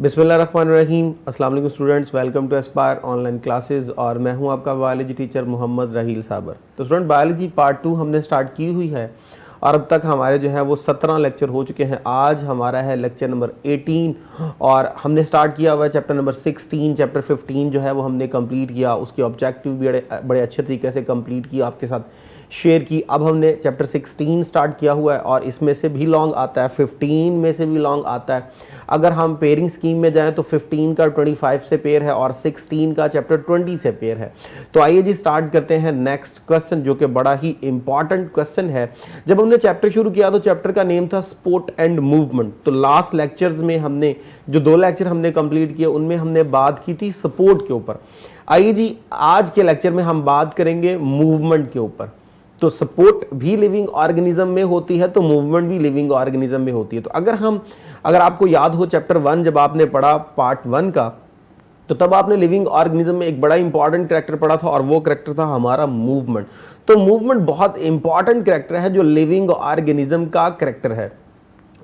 बिस्मिल्लाहिर्रहमानिर्रहीम। अस्सलाम वालेकुम students, welcome to Aspire online classes और मैं हूं आपका बायोलॉजी टीचर मोहम्मद रहील साबर। तो स्टूडेंट, बायोलॉजी पार्ट 2 हमने स्टार्ट की हुई है और अब तक हमारे जो है वो 17 लेक्चर हो चुके हैं। आज हमारा है लेक्चर नंबर 18 और हमने स्टार्ट किया हुआ है चैप्टर नंबर 16। चैप्टर 15 जो है वो हमने कंप्लीट किया, उसके ऑब्जेक्टिव भी बड़े अच्छे तरीके से कंप्लीट किया, आपके साथ शेयर की। अब हमने चैप्टर 16 स्टार्ट किया हुआ है और इसमें से भी लॉन्ग आता है, 15 में से भी लॉन्ग आता है। अगर हम पेयरिंग स्कीम में जाएं तो 15 का 25 से पेयर है और 16 का चैप्टर 20 से पेयर है। तो आइए जी स्टार्ट करते हैं नेक्स्ट क्वेश्चन, जो कि बड़ा ही इंपॉर्टेंट क्वेश्चन है। जब हमने चैप्टर शुरू किया तो चैप्टर का नेम था स्पोर्ट एंड मूवमेंट। तो लास्ट लेक्चर्स में हमने जो 2 लेक्चर हमने कंप्लीट किए उनमें हमने बात की थी सपोर्ट के ऊपर। आइए जी आज के लेक्चर में हम बात करेंगे मूवमेंट के ऊपर। तो सपोर्ट भी लिविंग ऑर्गेनिज्म में होती है, तो मूवमेंट भी लिविंग ऑर्गेनिज्म में होती है। तो अगर आपको याद हो चैप्टर 1 जब आपने पढ़ा पार्ट 1 का, तो तब आपने लिविंग ऑर्गेनिज्म में एक बड़ा इंपॉर्टेंट कैरेक्टर पढ़ा था और वो कैरेक्टर था हमारा मूवमेंट। तो मूवमेंट बहुत इंपॉर्टेंट कैरेक्टर है जो लिविंग ऑर्गेनिज्म का कैरेक्टर है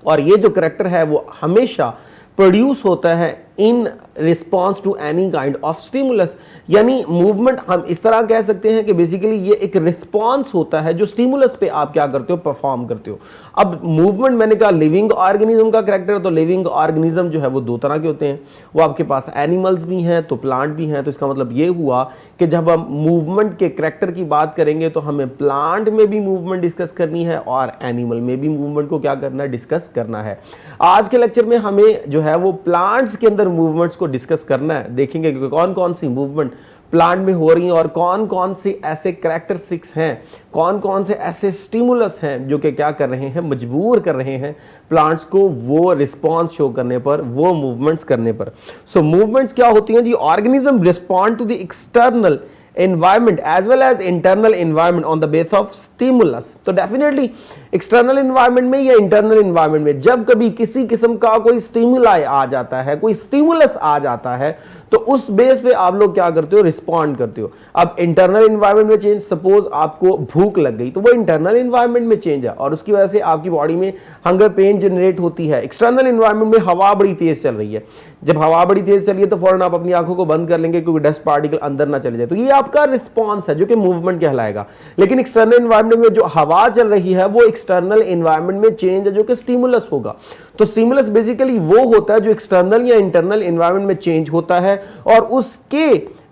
और ये जो कैरेक्टर है वो हमेशा प्रोड्यूस होता है in response to any kind of stimulus. यानी मूवमेंट हम इस तरह कह सकते हैं कि बेसिकली ये एक रिस्पॉन्स होता है जो स्टिमुलस पे आप क्या करते हो, परफॉर्म करते हो। अब मूवमेंट मैंने कहा लिविंग ऑर्गेनिज्म का कैरेक्टर, तो लिविंग ऑर्गेनिज्म जो है वो 2 तरह के होते हैं। वो आपके पास एनिमल्स भी हैं तो प्लांट भी हैं। तो इसका मतलब ये हुआ कि जब हम मूवमेंट के कैरेक्टर की बात करेंगे तो हमें प्लांट में भी मूवमेंट डिस्कस करनी है और एनिमल में भी मूवमेंट को क्या करना है, डिस्कस करना है। आज के लेक्चर में हमें जो है वो प्लांट्स के अंदर मूवमेंट्स को डिस्कस करना है। देखेंगे कि कौन कौन सी मूवमेंट प्लांट में हो रही हैं और कौन कौन से ऐसे कैरेक्टरिस्टिक्स हैं, कौन कौन से ऐसे स्टिमुलस हैं जो कि क्या कर रहे हैं, मजबूर कर रहे हैं प्लांट्स को वो रिस्पॉन्स शो करने पर, वो मूवमेंट्स करने पर। सो मूवमेंट्स क्या होती हैं जी? Organism respond to the external environment as well as internal environment on the base of stimulus। तो डेफिनेटली एक्सटर्नल environment में या इंटरनल environment में जब कभी किसी किस्म का कोई स्टिमुलाई आ जाता है, कोई स्टिमुलस आ जाता है, तो उस बेस पे आप लोग क्या करते हो, रिस्पॉन्ड करते हो। अब इंटरनल एनवायरनमेंट में चेंज, सपोज आपको भूख लग गई तो वो इंटरनल एनवायरनमेंट में चेंज है और उसकी वजह से आपकी बॉडी में हंगर पेन जनरेट होती है। एक्सटर्नल एनवायरनमेंट में हवा बड़ी तेज चल रही है, जब हवा बड़ी तेज चली है तो फौरन आप अपनी आंखों को बंद कर लेंगे क्योंकि डस्ट पार्टिकल अंदर ना चले जाए, तो ये आपका रिस्पॉन्स है जो कि मूवमेंट कहलाएगा। लेकिन एक्सटर्नल एनवायरनमेंट में जो हवा चल रही है वो एक्सटर्नल एनवायरनमेंट में चेंज है जो कि स्टिमुलस होगा। तो स्टिमुलस बेसिकली वो होता है जो एक्सटर्नल या इंटरनल एनवायरनमेंट में चेंज होता है और उसके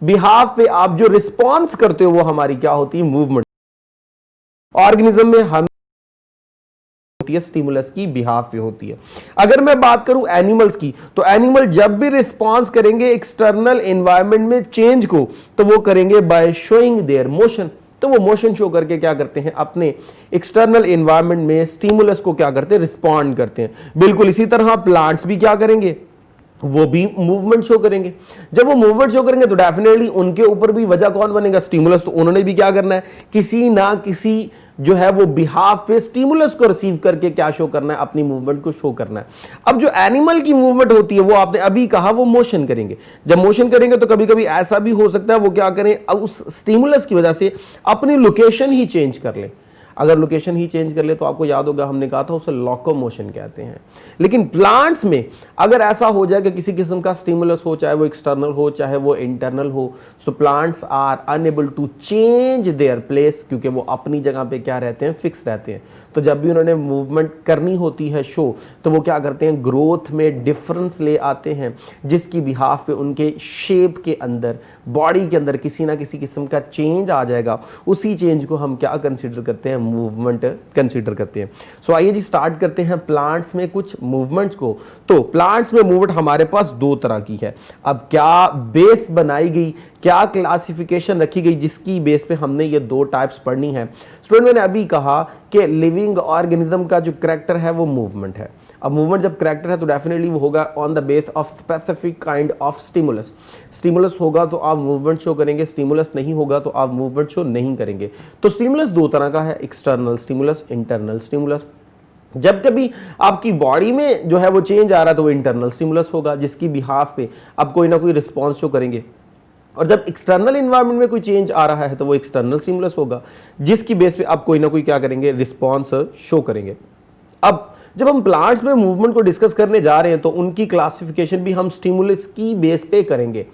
बिहाफ पे आप जो रिस्पॉन्स करते हो वो हमारी क्या होती है, मूवमेंट। ऑर्गेनिज्म में हम स्टिमुलस की बिहाफ पे होती है। अगर मैं बात करूं एनिमल्स की, तो एनिमल जब भी रिस्पॉन्स करेंगे एक्सटर्नल एनवायरनमेंट में चेंज को, तो वो करेंगे बाय शोइंग देयर मोशन। तो वो मोशन शो करके क्या करते हैं, अपने एक्सटर्नल एनवायरनमेंट में स्टिमुलस को क्या करते हैं, रिस्पॉन्ड करते हैं। बिल्कुल इसी तरह प्लांट्स भी क्या करेंगे, वो भी मूवमेंट शो करेंगे। जब वो मूवमेंट शो करेंगे तो डेफिनेटली उनके ऊपर भी वजह कौन बनेगा, स्टिमुलस। तो उन्होंने भी क्या करना है, किसी ना किसी जो है वो बिहाफ पे स्टिमुलस को रिसीव करके क्या शो करना है, अपनी मूवमेंट को शो करना है। अब जो एनिमल की मूवमेंट होती है वो आपने अभी कहा वो मोशन करेंगे। जब मोशन करेंगे तो कभी कभी ऐसा भी हो सकता है वो क्या करें, अब उस स्टिमुलस की वजह से अपनी लोकेशन ही चेंज कर ले। अगर लोकेशन ही चेंज कर ले तो आपको याद होगा हमने कहा था उसे लोकोमोशन कहते हैं। लेकिन प्लांट्स में अगर ऐसा हो जाए कि किसी किस्म का स्टिमुलस हो, चाहे वो एक्सटर्नल हो चाहे वो इंटरनल हो, so plants are unable to change their place, क्योंकि वो अपनी जगह पे क्या रहते हैं, फिक्स रहते हैं। तो जब भी उन्होंने मूवमेंट करनी होती है शो, तो वो क्या करते हैं, ग्रोथ में डिफरेंस ले आते हैं जिसकी बिहाफ पे उनके शेप के अंदर, बॉडी के अंदर किसी ना किसी किस्म का चेंज आ जाएगा। उसी चेंज को हम क्या कंसीडर करते हैं, मूवमेंट कंसीडर करते हैं। सो आइए जी स्टार्ट करते हैं प्लांट्स में कुछ मूवमेंट्स को। तो प्लांट्स में मूवमेंट हमारे पास 2 तरह की है। अब क्या बेस बनाई गई, क्या क्लासिफिकेशन रखी गई जिसकी बेस पे हमने ये 2 टाइप्स पढ़नी है। स्टूडेंट, मैंने अभी कहा कि लिविंग ऑर्गेनिज्म का जो कैरेक्टर है वो मूवमेंट है। अब मूवमेंट जब कैरेक्टर है तो डेफिनेटली वो होगा on the base of specific kind of stimulus. Stimulus होगा तो आप मूवमेंट शो करेंगे, स्टिमुलस नहीं होगा तो आप मूवमेंट शो नहीं करेंगे। तो स्टिमुलस 2 तरह का है, एक्सटर्नल स्टिमुलस, इंटरनल स्टिमुलस। जब कभी आपकी बॉडी में जो है वो चेंज आ रहा है तो वो इंटरनल स्टिमुलस होगा जिसकी बिहाफ पे आप कोई ना कोई रिस्पॉन्स शो करेंगे। और जब एक्सटर्नल एनवायरनमेंट में कोई चेंज आ रहा है तो वो एक्सटर्नल स्टिमुलस होगा जिसकी बेस पे आप कोई ना कोई क्या करेंगे, रिस्पॉन्स शो करेंगे। अब जब हम प्लांट्स में मूवमेंट को डिस्कस करने जा रहे हैं तो उनकी क्लासिफिकेशन भी हम स्टिमुलस की बेस पे करेंगे।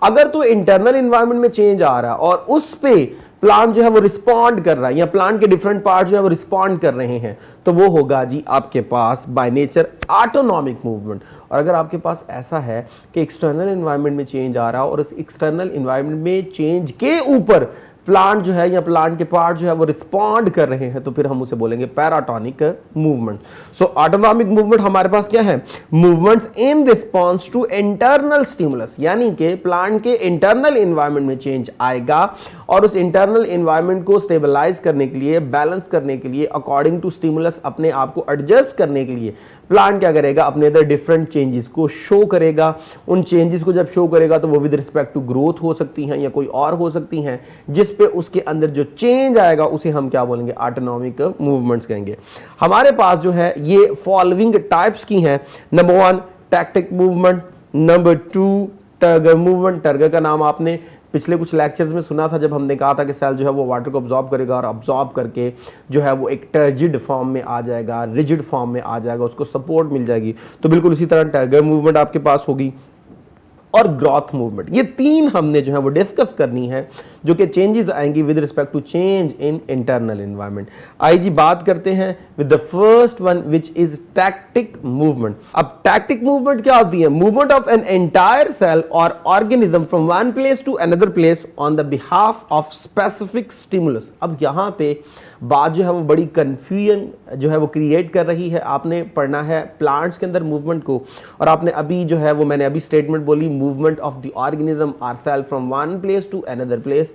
अगर तो इंटरनल एनवायरनमेंट में चेंज आ रहा है और उस पे प्लांट जो है वो रिस्पॉन्ड कर रहा है या प्लांट के डिफरेंट पार्ट जो है वो रिस्पॉन्ड कर रहे हैं, तो वो होगा जी आपके पास बाय नेचर ऑटोनॉमिक मूवमेंट। और अगर आपके पास ऐसा है कि एक्सटर्नल एनवायरनमेंट में चेंज आ रहा है और उस एक्सटर्नल एनवायरनमेंट में चेंज के ऊपर प्लांट जो है या प्लांट के पार्ट जो है वो रिस्पॉन्ड कर रहे हैं, तो फिर हम उसे बोलेंगे paratonic movement. So autonomic movement हमारे पास क्या है? Movements in response to internal stimulus, यानी कि प्लांट के इंटरनल एनवायरनमेंट में चेंज आएगा और उस इंटरनल एनवायरनमेंट को स्टेबलाइज करने के लिए, बैलेंस करने के लिए, अकॉर्डिंग टू स्टिमुलस अपने आप को एडजस्ट करने के लिए प्लांट क्या करेगा? अपने अंदर डिफरेंट चेंजेस को शो करेगा। उन चेंजेस को जब शो करेगा तो वो विद रिस्पेक्ट टू ग्रोथ हो सकती हैं या कोई और हो सकती हैं, जिस पे उसके अंदर जो चेंज आएगा उसे हम क्या बोलेंगे? ऑटोनॉमिक मूवमेंट्स कहेंगे। हमारे पास जो है ये फॉलोइंग टाइप्स की हैं। Number 1 tactic movement, number 2 turgor movement. Turgor का नाम आपने पिछले कुछ लेक्चर्स में सुना था जब हमने कहा था कि सेल जो है वो वाटर को अब्सॉर्ब करेगा और अब्सॉर्ब करके जो है वो एक टर्जिड फॉर्म में आ जाएगा, रिजिड फॉर्म में आ जाएगा, उसको सपोर्ट मिल जाएगी। तो बिल्कुल इसी तरह टर्गर मूवमेंट आपके पास होगी और ग्रोथ मूवमेंट। ये तीन हमने जो है वो डिस्कस करनी है, जो कि चेंजेस आएंगी with respect to change in internal environment. आइए जी बात करते हैं with the first one which is tactic movement. अब टैक्टिक मूवमेंट क्या होती है? Movement of an entire cell और organism from one place to another place on the behalf of specific stimulus. अब यहाँ पे बात जो है वो बड़ी कंफ्यूजन जो है वो क्रिएट कर रही है। आपने पढ़ना है प्लांट्स के अंदर मूवमेंट को, और आपने अभी जो है वो मैंने अभी स्टेटमेंट बोली, movement of the organism are cell from one place to another place.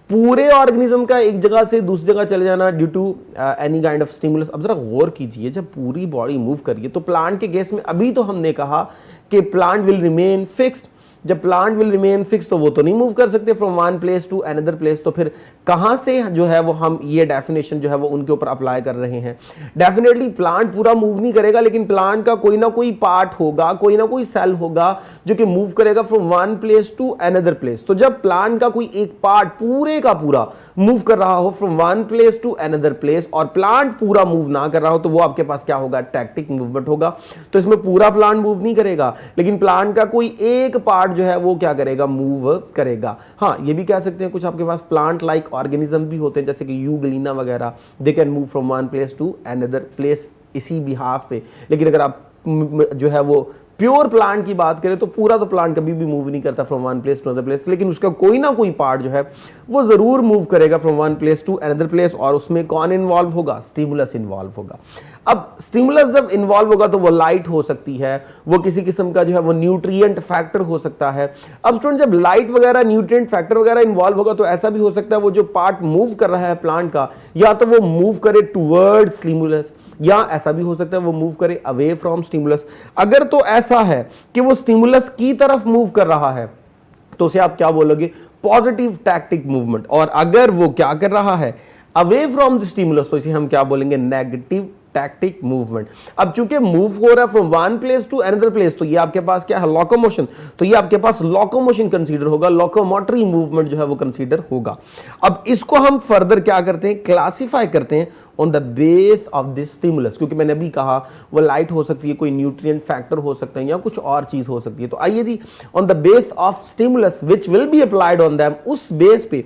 पूरे ऑर्गेनिज्म का एक जगह से दूसरी जगह चले जाना due to any kind of stimulus. अब जरा गौर कीजिए, जब पूरी बॉडी मूव करिए तो प्लांट के केस में अभी तो हमने कहा कि प्लांट विल रिमेन फिक्स्ड। जब प्लांट विल रिमेन फिक्स तो वो तो नहीं मूव कर सकते from one place to another place. तो फिर कहां से जो है वो हम ये डेफिनेशन जो है वो उनके ऊपर अप्लाई कर रहे हैं? डेफिनेटली प्लांट पूरा मूव नहीं करेगा, लेकिन प्लांट का कोई ना कोई पार्ट होगा, कोई ना कोई सेल होगा जो कि मूव करेगा from one place to another place. तो जब प्लांट का कोई एक पार्ट पूरे का पूरा मूव कर रहा हो from one place to another place और प्लांट पूरा मूव ना कर रहा हो, तो वो आपके पास क्या होगा? टैक्टिक मूवमेंट होगा। तो इसमें पूरा प्लांट मूव नहीं करेगा, लेकिन प्लांट का कोई एक पार्ट जो है वो क्या करेगा? मूव करेगा। हाँ, ये भी कह सकते हैं कुछ आपके पास प्लांट लाइक ऑर्गेनिज्म भी होते हैं, जैसे कि यूग्लिना वगैरह, they can move from one place to another place इसी बिहाफ पे। लेकिन अगर आप जो है वो प्योर प्लांट की बात करें तो पूरा तो प्लांट कभी भी मूव नहीं करता from one place to another place, लेकिन उसका कोई ना कोई पार्ट जो है वो जरूर मूव करेगा from one place to another place. और उसमें कौन इन्वॉल्व होगा? स्टिमुलस इन्वॉल्व होगा। अब स्टिमुलस जब इन्वॉल्व होगा तो वो लाइट हो सकती है, वो किसी किस्म का जो है वो न्यूट्रिएंट फैक्टर हो सकता है। अब स्टूडेंट जब लाइट वगैरह, न्यूट्रिएंट फैक्टर वगैरह इन्वॉल्व होगा तो ऐसा भी हो सकता है वो जो पार्ट मूव कर रहा है प्लांट का, या तो वो मूव करे टुवर्ड स्टिमुलस, या ऐसा भी हो सकता है वो मूव करे अवे फ्रॉम स्टिमुलस। अगर तो ऐसा है कि वो स्टिमुलस की तरफ मूव कर रहा है तो उसे आप क्या बोलोगे? Positive tactic movement. और अगर वो क्या कर रहा है? अवे फ्रॉम द स्टिमुलस, तो इसे हम क्या बोलेंगे? Negative tactic movement. अब चूंकि मूव हो रहा है from one place to another place, तो ये आपके पास क्या है? लोकोमोशन। तो ये आपके पास लोकोमोशन कंसीडर होगा, लोकोमोटरी मूवमेंट जो है वो कंसीडर होगा। अब इसको हम फर्दर क्या करते हैं? क्लासिफाई करते हैं on the base of this stimulus, क्योंकि मैंने अभी कहा वो लाइट हो सकती है, कोई न्यूट्रिएंट फैक्टर हो सकता है, या कुछ और चीज हो सकती है। तो आइए जी, on the base of stimulus which will be applied on them, उस बेस पे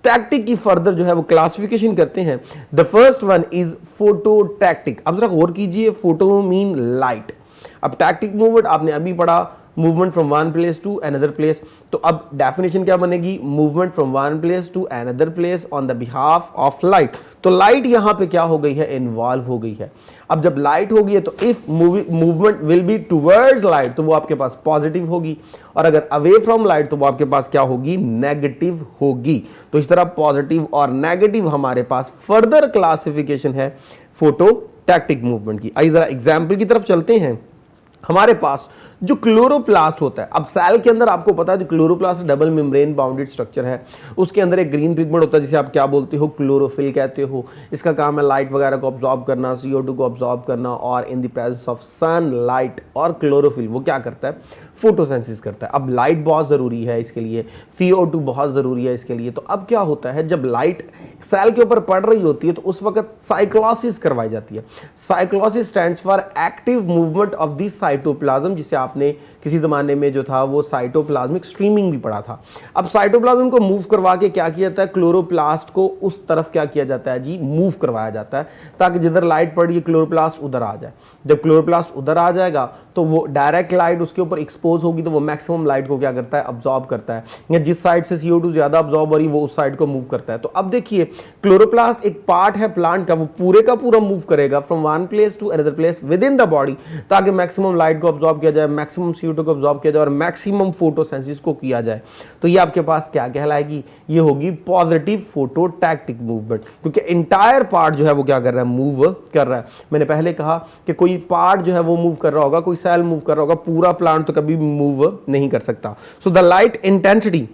टैक्टिक की फर्दर जो है वो क्लासिफिकेशन करते हैं। The first one is photo tactic. अब जरा गौर कीजिए, फोटो मीन लाइट। अब टैक्टिक मूवमेंट आपने अभी पढ़ा, movement from one place to another place. तो अब डेफिनेशन क्या बनेगी? Movement from one place to another place on the behalf of light. तो लाइट यहां पे क्या हो गई है? इन्वॉल्व हो गई है। अब जब लाइट होगी है तो if movement will be towards light तो वो आपके पास पॉजिटिव होगी, और अगर अवे फ्रॉम लाइट तो वो आपके पास क्या होगी? नेगेटिव होगी। तो इस तरह पॉजिटिव और नेगेटिव हमारे पास फर्दर क्लासिफिकेशन है फोटो टैक्टिक मूवमेंट की। आइए जरा एग्जाम्पल की तरफ चलते हैं। हमारे पास जो क्लोरोप्लास्ट होता है, अब सेल के अंदर आपको पता है जो chloroplast double membrane bounded structure है, उसके अंदर एक ग्रीन पिगमेंट होता है जिसे आप क्या बोलते हो, क्लोरोफिल कहते हो। इसका काम है लाइट वगैरह को ऑब्जॉर्ब करना, CO2 को ऑब्जॉर्ब करना, और in the presence of sunlight और क्लोरोफिल वो क्या करता है, फोटोसिंथेसिस करता है। अब लाइट बहुत ज़रूरी है इसके लिए, CO2 बहुत ज़रूरी है इसके लिए। तो अब क्या होता है, जब लाइट सेल के ऊपर पड़ रही होती है तो उस वक्त साइक्लोसिस करवाई जाती है। Cyclosis stands for active movement of the cytoplasm, जिसे आपने किसी ज़माने में जो था वो साइटोप्लाज्मिक स्ट्रीमिंग भी पढ़ा था। अब साइटोप्लाज्म को मूव करवा के क्या किया जाता है, क्लोरोप्लास्ट को उस तरफ क्या किया जाता है जी, मूव करवाया जाता है, ताकि जिधर लाइट पड़ रही है क्लोरोप्लास्ट उधर आ जाए। जब क्लोरोप्लास्ट उधर आ जाएगा तो वो डायरेक्ट लाइट उसके ऊपर एक्सपोज होगी, तो वो मैक्सिमम लाइट को क्या करता है, अब्जॉर्ब करता है, या जिस साइड से CO2 ज्यादा अब्जॉर्ब हो रही है वो उस साइड को मूव करता है। तो अब देखिए क्लोरोप्लास्ट एक पार्ट है प्लांट का, वो पूरे का पूरा मूव करेगा from one place to another place within the body, ताकि मैक्सिमम लाइट को अब्जॉर्ब किया जाए, मैक्सिमम CO2 को अब्जॉर्ब किया जाए और मैक्सिमम फोटोसिंथेसिस को किया जाए। तो ये आपके पास क्या कहलाएगी, ये होगी पॉजिटिव फोटोटैक्टिक मूवमेंट, क्योंकि इंटायर पार्ट जो है वो क्या कर रहा है, मूव कर रहा है। मैंने पहले कहा कि कोई पार्ट जो है वो मूव कर रहा होगा, कोई सेल मूव कर रहा होगा, पूरा प्लांट तो कभी मूव नहीं कर सकता। So the light intensity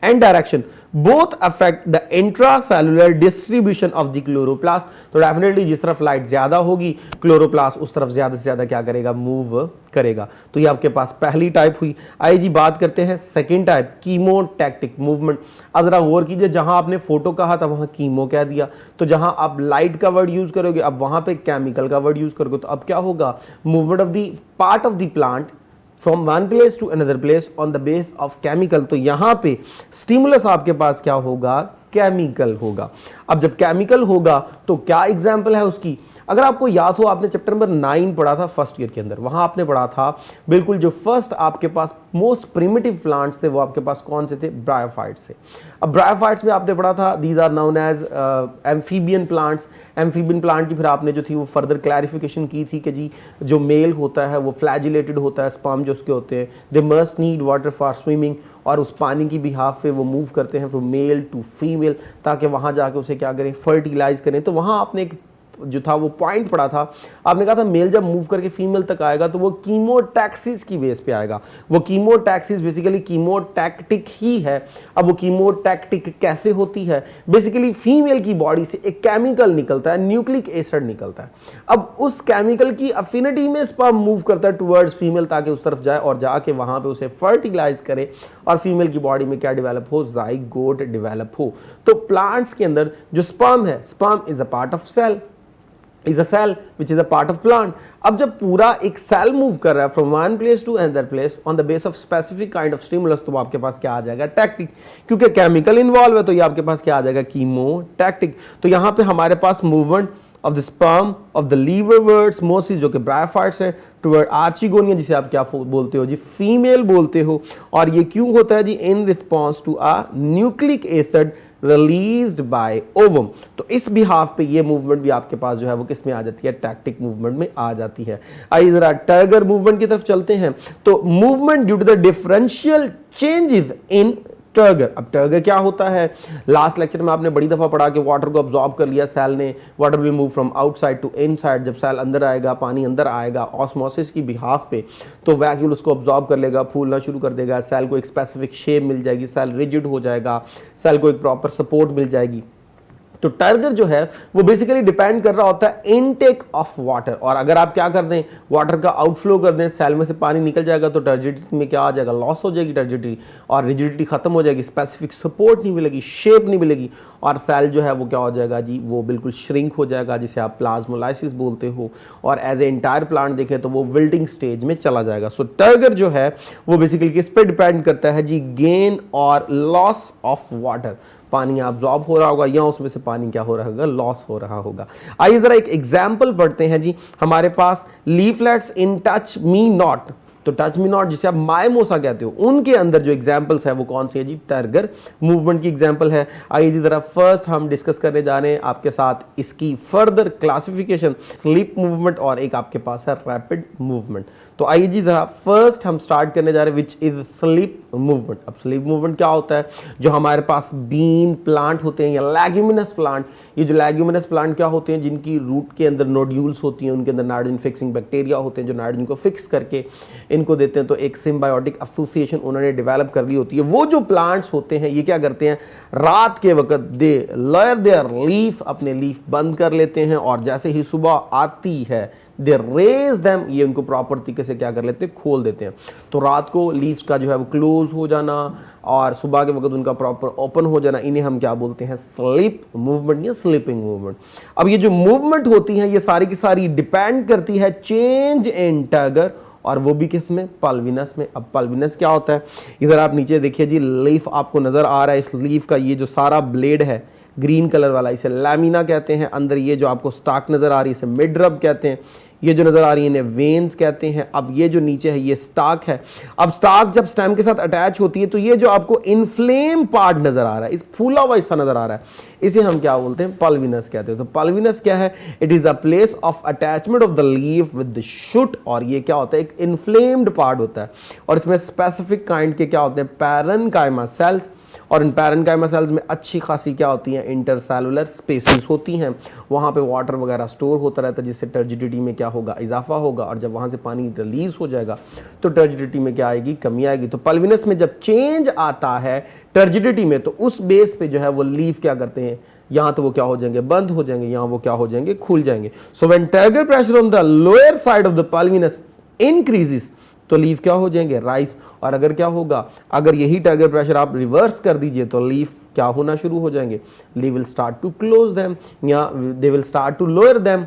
and direction both affect the intracellular distribution of the chloroplast। तो डेफिनेटली जिस तरफ लाइट ज्यादा होगी क्लोरोप्लास्ट उस तरफ ज्यादा से ज्यादा क्या करेगा, मूव करेगा। तो ये आपके पास पहली टाइप हुई। आइए जी बात करते हैं सेकंड टाइप, कीमोटैक्टिक मूवमेंट। अब जरा गौर कीजिए, जहां आपने फोटो कहा था वहां कीमो कह दिया, तो जहां आप लाइट का वर्ड यूज करोगे अब वहां पे केमिकल का वर्ड यूज करोगे, तो अब क्या होगा, movement of the part of the plant from one place to another place on the base of chemical. तो यहां पे स्टिमुलस आपके पास क्या होगा, केमिकल होगा। अब जब केमिकल होगा तो क्या एग्जाम्पल है उसकी, अगर आपको याद हो आपने चैप्टर नंबर 9 पढ़ा था फर्स्ट ईयर के अंदर, वहां आपने पढ़ा था बिल्कुल जो फर्स्ट आपके पास मोस्ट प्रिमिटिव प्लांट्स थे वो आपके पास कौन से थे, ब्रायोफाइट्स थे। अब ब्रायोफाइट्स में आपने पढ़ा था these are known as amphibian plants. Amphibian plant की फिर आपने जो थी वो फर्दर क्लैरिफिकेशन की थी कि जी जो मेल होता है वो फ्लैजिलेटेड होता है, स्पर्म जो उसके होते हैं, they must need water for swimming, और उस पानी की बिहाफ पे वो मूव करते हैं फ्रॉम मेल टू फीमेल, ताकि वहां जाके उसे क्या करें, फर्टिलाइज करें। तो वहां आपने एक जो था वो पॉइंट पड़ा था, आपने कहा था मेल जब मूव करके फीमेल तक आएगा तो वो कीमोटैक्सिस की बेस पे आएगा। वो कीमोटैक्सिस बेसिकली कीमोटैक्टिक ही है। अब वो कीमोटैक्टिक कैसे होती है, बेसिकली फीमेल की बॉडी से एक केमिकल निकलता है, न्यूक्लिक एसिड निकलता है। अब उस केमिकल की अफिनिटी में स्पर्म मूव करता है टुवर्ड्स फीमेल, ताकि उस तरफ जाए और जाके वहां पे उसे फर्टिलाइज करे और फीमेल की बॉडी में क्या डेवलप हो, जाइगोट डेवलप हो। तो प्लांट्स के अंदर जो स्पर्म है, sperm is a part of cell, is a cell which is a part of plant। अब जब पूरा एक सेल मूव कर रहा है from one place to another place on the base of specific kind of stimulus, तो आपके पास क्या आ जाएगा, टैक्टिक, क्योंकि केमिकल इन्वॉल्व है तो ये आपके पास क्या आ जाएगा, कीमोटैक्टिक। तो यहां पे हमारे पास movement of the sperm of the liverworts mostly जो कि ब्रायोफाइट्स है टुवर्ड आर्चिगोनिया, जिसे आप क्या बोलते हो जी, फीमेल बोलते हो। और ये क्यों होता है जी, in response to a nucleic acid released by ovum. तो इस बिहाफ पे ये मूवमेंट भी आपके पास जो है वो किस में आ जाती है, टैक्टिक मूवमेंट में आ जाती है। आइए जरा टर्गर मूवमेंट की तरफ चलते हैं। तो movement due to the differential changes in turgor. अब टर्गर क्या होता है, लास्ट लेक्चर में आपने बड़ी दफा पढ़ा कि वाटर को अब्सॉर्ब कर लिया सेल ने, water will move from outside to inside. जब सेल अंदर आएगा, पानी अंदर आएगा ऑस्मोसिस की बिहाफ पे, तो वैक्यूल उसको अब्सॉर्ब कर लेगा, फूलना शुरू कर देगा, सेल को एक स्पेसिफिक शेप मिल जाएगी, सेल रिजिड हो जाएगा, सेल को एक प्रॉपर सपोर्ट मिल जाएगी। तो टर्गर जो है वो बेसिकली डिपेंड कर रहा होता है इनटेक ऑफ वाटर। और अगर आप क्या कर दें, वाटर का आउटफ्लो कर दें, सेल में से पानी निकल जाएगा तो टर्जिडिटी में क्या आ जाएगा, लॉस हो जाएगी टर्जिडिटी, और रिजिडिटी खत्म हो जाएगी, स्पेसिफिक सपोर्ट नहीं मिलेगी, शेप नहीं मिलेगी, और सेल जो है वो क्या हो जाएगा जी, वो बिल्कुल श्रिंक हो जाएगा, जिसे आप प्लाज्मोलाइसिस बोलते हो। और एज ए इंटायर प्लांट देखें तो वो विल्टिंग स्टेज में चला जाएगा। सो टर्गर जो है वो बेसिकली किस पे डिपेंड करता है जी, गेन और लॉस ऑफ वाटर। पानी अब्सॉर्ब हो रहा होगा या उसमें से पानी क्या हो रहा होगा, लॉस हो रहा होगा। आइए जरा एक एग्जांपल पढ़ते हैं जी। हमारे पास leaflets in touch me not, तो टच मी नॉट जिसे आप माइमोसा कहते हो, उनके अंदर जो एग्जांपल्स है वो कौन सी है जी, टर्गर मूवमेंट की एग्जांपल है। आइए जी जरा फर्स्ट हम डिस्कस करने जा रहे हैं आपके साथ इसकी फर्दर क्लासिफिकेशन, स्लिप मूवमेंट और एक आपके पास है रैपिड मूवमेंट। तो आइए जी जरा फर्स्ट हम स्टार्ट करने जा रहे हैं विच इज स्लीप मूवमेंट। अब स्लीप मूवमेंट क्या होता है, जो हमारे पास बीन प्लांट होते हैं या लेग्यूमिनस प्लांट, ये जो लेग्यूमिनस प्लांट क्या होते हैं, जिनकी रूट के अंदर नोड्यूल्स होती हैं, उनके अंदर नाइट्रोजन फिक्सिंग बैक्टीरिया होते हैं जो नाइट्रोजन को फिक्स करके इनको देते हैं। तो एक सिम्बायोटिक एसोसिएशन उन्होंने डेवलप कर ली होती है। वो जो प्लांट्स होते हैं ये क्या करते हैं, रात के वक्त दे लोअर देयर लीफ, अपने लीफ बंद कर लेते हैं और जैसे ही सुबह आती है दे रेज देम, ये उनको प्रॉपर तरीके से क्या कर लेते हैं, खोल देते हैं। तो रात को लीव्स का जो है वो क्लोज हो जाना और सुबह के वक्त उनका प्रॉपर ओपन हो जाना, इन्हें हम क्या बोलते हैं, स्लीप मूवमेंट या स्लीपिंग मूवमेंट। अब ये जो मूवमेंट होती है ये सारी की सारी डिपेंड करती है चेंज इन टर्गर, और वो भी किस में, पल्विनस में। अब पल्विनस क्या होता है, इधर आप नीचे देखिए जी, लीफ आपको नजर आ रहा है। इस लीफ का ये जो सारा ब्लेड है ग्रीन कलर वाला, इसे लैमिना कहते हैं। अंदर ये जो आपको स्टाक नजर आ रही है इसे मिडरब कहते हैं। ये जो नजर आ रही है इन्हें वेन्स कहते हैं। अब ये जो नीचे है ये स्टाक है। अब स्टाक जब स्टेम के साथ अटैच होती है तो ये जो आपको इन्फ्लेम पार्ट नजर आ रहा है, इस फूला हुआ हिस्सा नजर आ रहा है, इसे हम क्या बोलते हैं, पल्विनस कहते हैं। तो पल्विनस क्या है, it is the place of attachment of the leaf with the shoot. और ये क्या होता है, एक इन्फ्लेम्ड पार्ट होता है और इसमें स्पेसिफिक काइंड के क्या होते हैं, पैरेन्काइमा सेल्स। और इन पैरेन्काइमा सेल्स में अच्छी खासी क्या होती हैं, इंटरसेलुलर स्पेसेस होती हैं। वहाँ पे वाटर वगैरह स्टोर होता रहता है जिससे टर्जिडिटी में क्या होगा, इजाफा होगा। और जब वहाँ से पानी रिलीज हो जाएगा तो टर्जिडिटी में क्या आएगी, कमी आएगी। तो पल्विनस में जब चेंज आता है टर्जिडिटी में तो उस बेस पे जो है वो लीफ क्या करते हैं, यहाँ तो वो क्या हो जाएंगे, बंद हो जाएंगे, यहाँ वो क्या हो जाएंगे, खुल जाएंगे। So when turgor pressure on the lower side of the pulvinus increases तो लीफ क्या हो जाएंगे, राइज। और अगर क्या होगा, अगर यही टर्गर प्रेशर आप रिवर्स कर दीजिए तो लीफ क्या होना शुरू हो जाएंगे, leaf will start to close them या they will start to lower them.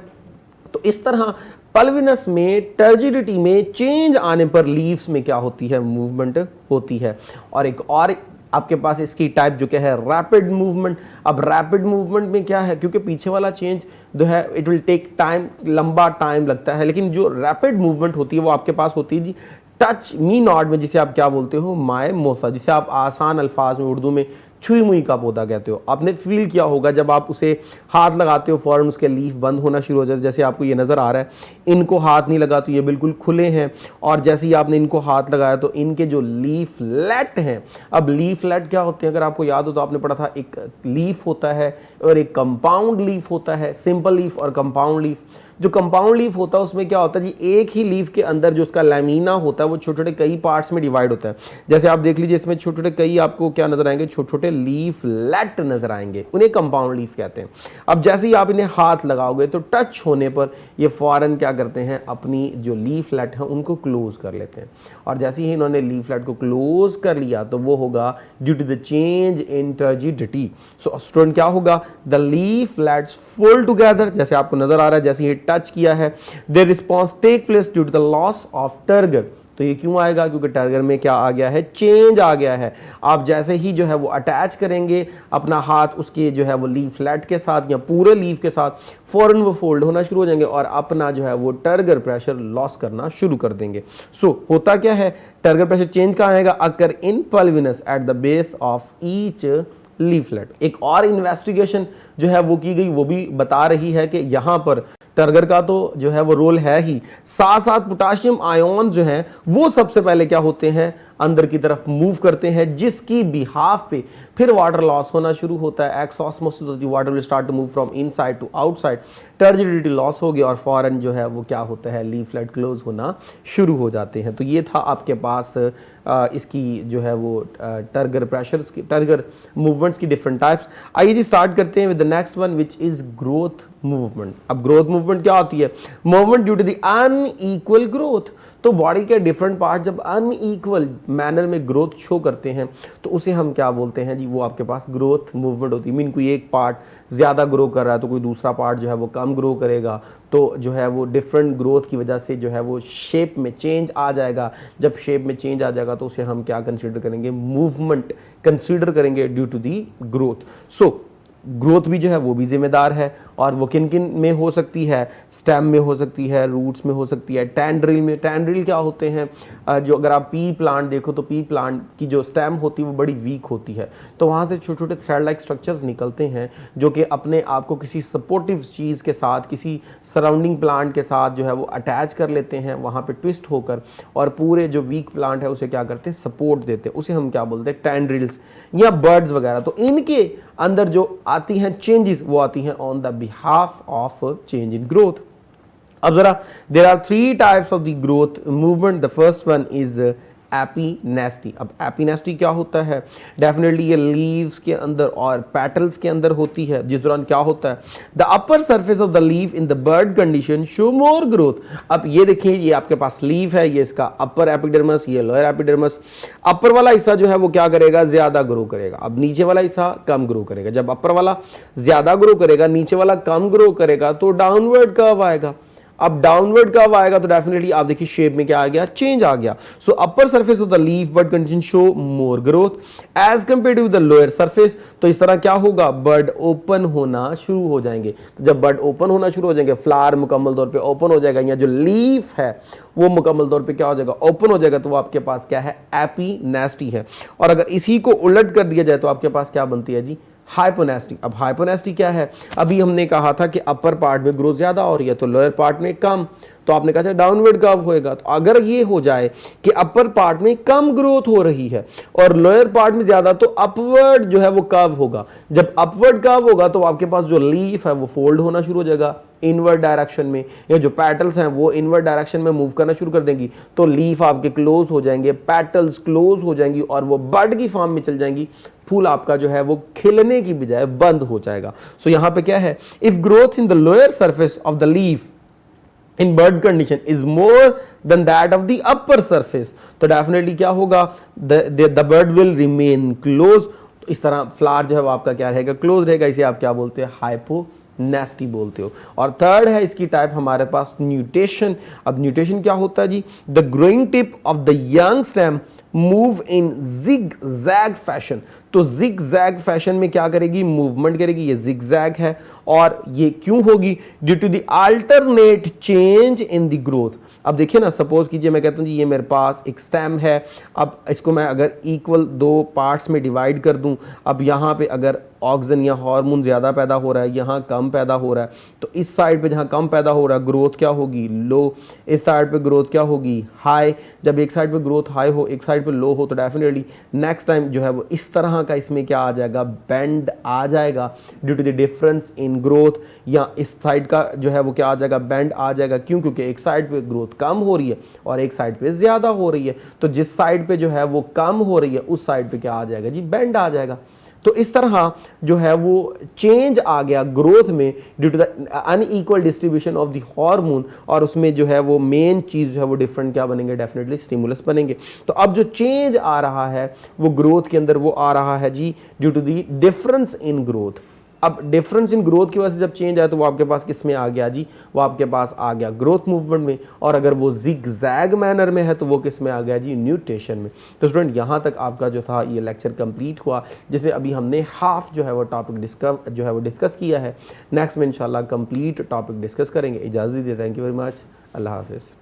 तो इस तरह पल्विनस में टर्जिडिटी में चेंज आने पर लीव्स में क्या होती है, मूवमेंट होती है। और एक और आपके पास इसकी टाइप जो क्या है, रैपिड मूवमेंट। अब रैपिड मूवमेंट में क्या है, क्योंकि पीछे वाला चेंज जो है इट विल टेक टाइम, लंबा टाइम लगता है, लेकिन जो रैपिड मूवमेंट होती है वो आपके पास होती है जी टच मी नॉट में, जिसे आप क्या बोलते हो, माए मोसा, जिसे आप आसान अल्फाज में उर्दू में छुई मुई का पौधा कहते हो। आपने फील किया होगा जब आप उसे हाथ लगाते हो फौरन उसके लीफ बंद होना शुरू हो जाते, जैसे आपको ये नज़र आ रहा है। इनको हाथ नहीं लगा तो ये बिल्कुल खुले हैं, और जैसे ही आपने इनको हाथ लगाया तो इनके जो लीफलेट हैं, अब लीफलेट क्या होते हैं, अगर आपको याद हो तो आपने पढ़ा था, एक लीफ होता है और एक कंपाउंड लीफ होता है, सिंपल लीफ और कंपाउंड लीफ। जो कंपाउंड लीफ होता है उसमें क्या होता है जी, एक ही लीफ के अंदर जो उसका लैमिना होता है वो छोटे छोटे कई पार्ट्स में डिवाइड होता है। जैसे आप देख लीजिए इसमें छोटे छोटे कई आपको क्या नजर आएंगे, छोटे छोटे लीफलेट नजर आएंगे, उन्हें कंपाउंड लीफ कहते हैं। अब जैसे ही आप इन्हें हाथ लगाओगे तो टच होने पर ये फौरन क्या करते हैं, अपनी जो लीफलेट है उनको क्लोज कर लेते हैं। और जैसे ही इन्होंने लीफलेट को क्लोज कर लिया तो वो होगा due to the change in turgidity. So student क्या होगा, द लीफलेट्स फुल टुगेदर, जैसे आपको नजर आ रहा है, जैसे ही टच किया है their response take place due to the loss of turgor. तो ये क्यों आएगा, क्योंकि टर्गर में क्या आ गया है, चेंज आ गया है। आप जैसे ही जो है वो अटैच करेंगे अपना हाथ उसके जो है वो लीफलेट के साथ या पूरे लीफ के साथ, फौरन वो फोल्ड होना शुरू हो जाएंगे और अपना जो है वो टर्गर प्रेशर लॉस करना शुरू कर देंगे। सो होता क्या है, टर्गर प्रेशर चेंज कहाँ आएगा, occur in pulvinus at the base of each leaflet. एक और इन्वेस्टिगेशन जो है वो की गई, वो भी बता रही है कि यहाँ पर टर्गर का तो जो है वो रोल है ही, साथ साथ पोटाशियम आयन जो है वो सबसे पहले क्या होते हैं, अंदर की तरफ मूव करते हैं, जिसकी बिहाफ पे फिर वाटर लॉस होना शुरू होता है। एक्सऑस्मोसिस होती है, water will start to move from inside to outside, turgidity loss हो गया और फौरन जो है वो क्या होता है, लीफलेट क्लोज होना शुरू हो जाते हैं। तो ये था आपके पास इसकी जो है वो टर्गर प्रेशर्स की, टर्गर मूवमेंट्स की डिफरेंट टाइप्स। आइए जी स्टार्ट करते हैं with the next one which is growth movement. अब ग्रोथ मूवमेंट क्या होती है, movement due to the unequal growth. तो बॉडी के डिफरेंट पार्ट जब अनइक्वल मैनर में ग्रोथ शो करते हैं तो उसे हम क्या बोलते हैं जी, वो आपके पास ग्रोथ मूवमेंट होती है। मीन कोई एक पार्ट ज़्यादा ग्रो कर रहा है तो कोई दूसरा पार्ट जो है वो कम ग्रो करेगा, तो जो है वो डिफरेंट ग्रोथ की वजह से जो है वो शेप में चेंज आ जाएगा। जब शेप में चेंज आ जाएगा तो उसे हम क्या कंसीडर करेंगे, मूवमेंट कंसीडर करेंगे due to the growth. So growth भी जो है वो भी जिम्मेदार है और वो किन किन में हो सकती है, स्टेम में हो सकती है, रूट्स में हो सकती है, टेंड्रिल में। टेंड्रिल क्या होते हैं, जो अगर आप पी प्लांट देखो तो पी प्लांट की जो स्टेम होती है वो बड़ी वीक होती है, तो वहाँ से छोटे छोटे थ्रेड लाइक स्ट्रक्चर्स निकलते हैं जो कि अपने आप को किसी सपोर्टिव चीज़ के साथ, किसी सराउंडिंग प्लांट के साथ जो है वो अटैच कर लेते हैं वहाँ पे ट्विस्ट होकर, और पूरे जो वीक प्लांट है उसे क्या करते हैं, सपोर्ट देते हैं। उसे हम क्या बोलते हैं, टेंड्रिल्स या बर्ड्स वगैरह। तो इनके अंदर जो आती हैं चेंजेस वो आती हैं on the behalf of change in growth. अब जरा, there are 3 types of the growth movement. The first one is epinasty. अब एपिनेस्टी क्या होता है, डेफिनेटली ये लीव्स के अंदर और पेटल्स के अंदर होती है, जिस दौरान क्या होता है, the upper surface of the leaf in the bird condition show more growth. अब ये देखिए, ये आपके पास लीफ है, ये इसका अपर एपिडर्मस, ये लोअर एपिडर्मस। अपर वाला हिस्सा जो है वो क्या करेगा, ज्यादा ग्रो करेगा। अब नीचे वाला हिस्सा कम ग्रो करेगा। जब अपर वाला ज्यादा ग्रो करेगा, नीचे वाला कम ग्रो करेगा, तो डाउनवर्ड कर्व आएगा। अब डाउनवर्ड कर्व आएगा तो डेफिनेटली आप देखिए शेप में क्या आ गया, चेंज आ गया। So upper surface of the leaf bird condition show more growth as compare to the lower surface. तो इस तरह क्या होगा, बर्ड ओपन होना शुरू हो जाएंगे। तो जब बर्ड ओपन होना शुरू हो जाएंगे, फ्लावर मुकम्मल तौर पे ओपन हो जाएगा, या जो लीफ है वो मुकम्मल तौर पे क्या हो जाएगा, ओपन हो जाएगा। तो वो आपके पास क्या है, एपिनेस्टी है। और अगर इसी को उलट कर दिया जाए तो आपके पास क्या बनती है जी, हाइपोनेस्टी। अब हाइपोनेस्टी क्या है, अभी हमने कहा था कि अपर पार्ट में ग्रोथ ज्यादा हो रही है तो लोअर पार्ट में कम, तो आपने कहा डाउनवर्ड कर्व होएगा। तो अगर ये हो जाए कि अपर पार्ट में कम ग्रोथ हो रही है और लोअर पार्ट में ज्यादा, तो अपवर्ड जो है वो कर्व होगा। जब अपवर्ड कर्व होगा तो आपके पास जो लीफ है वो फोल्ड होना शुरू हो जाएगा इनवर्ड डायरेक्शन में, या जो पेटल्स हैं वो इनवर्ड डायरेक्शन में मूव करना शुरू कर देंगी। तो लीफ आपके क्लोज हो जाएंगे, पेटल्स क्लोज हो जाएंगी और वो बड की फॉर्म में चल जाएंगी। फूल आपका जो है वो खिलने की बजाय बंद हो जाएगा। सो यहां पे क्या है, if growth in the lower surface of the leaf in bird condition is more than that of the upper surface, तो डेफिनेटली क्या होगा, the bird will remain close। तो इस तरह फ्लावर जो है वो आपका क्या रहेगा, क्लोज रहेगा। इसे आप क्या बोलते हैं, हाइपोनेस्टी बोलते हो। और थर्ड है इसकी टाइप हमारे पास न्यूटेशन। अब न्यूटेशन क्या होता है जी, the growing tip of the young stem move in zig zag fashion. तो जिग जैग फैशन में क्या करेगी, मूवमेंट करेगी। ये जिग जैग है और ये क्यों होगी, due to the alternate change in the growth. अब देखिए ना, सपोज कीजिए मैं कहता हूं जी ये मेरे पास एक स्टेम है, अब इसको मैं अगर इक्वल 2 पार्ट्स में डिवाइड कर दूं, अब यहाँ पे अगर ऑक्सीजन या हार्मोन ज़्यादा पैदा हो रहा है, यहाँ कम पैदा हो रहा है, तो इस साइड पे जहाँ कम पैदा हो रहा है ग्रोथ क्या होगी, लो। इस साइड पे ग्रोथ क्या होगी, हाई। जब एक साइड पे ग्रोथ हाई हो, एक साइड पे लो हो, तो डेफिनेटली नेक्स्ट टाइम जो है वो इस तरह का इसमें क्या आ जाएगा, बेंड आ जाएगा due to the difference in growth. या इस साइड का जो है वो क्या आ जाएगा, बेंड आ जाएगा। क्यों, क्योंकि एक साइड पे ग्रोथ कम हो रही है और एक साइड पे ज़्यादा हो रही है। तो जिस साइड पे जो है वो कम हो रही है उस साइड पे क्या आ जाएगा जी, बेंड आ जाएगा। तो इस तरह जो है वो चेंज आ गया ग्रोथ में due to the unequal distribution of the hormone, और उसमें जो है वो मेन चीज़ जो है वो डिफरेंट क्या बनेंगे, डेफिनेटली स्टिमुलस बनेंगे। तो अब जो चेंज आ रहा है वो ग्रोथ के अंदर वो आ रहा है जी due to the difference in growth. अब डिफरेंस इन ग्रोथ की वजह से जब चेंज आया तो वो आपके पास किस में आ गया जी, वो आपके पास आ गया ग्रोथ मूवमेंट में। और अगर वो जिग जैग मैनर में है तो वो किस में आ गया जी, न्यूट्रिशन में। तो स्टूडेंट यहाँ तक आपका जो था ये लेक्चर कंप्लीट हुआ, जिसमें अभी हमने हाफ जो है वो टॉपिक डिस्कस किया है। नेक्स्ट में इंशाल्लाह कंप्लीट टॉपिक डिस्कस करेंगे। इजाज़त दीजिए, थैंक यू वेरी मच, अल्लाह हाफिज़।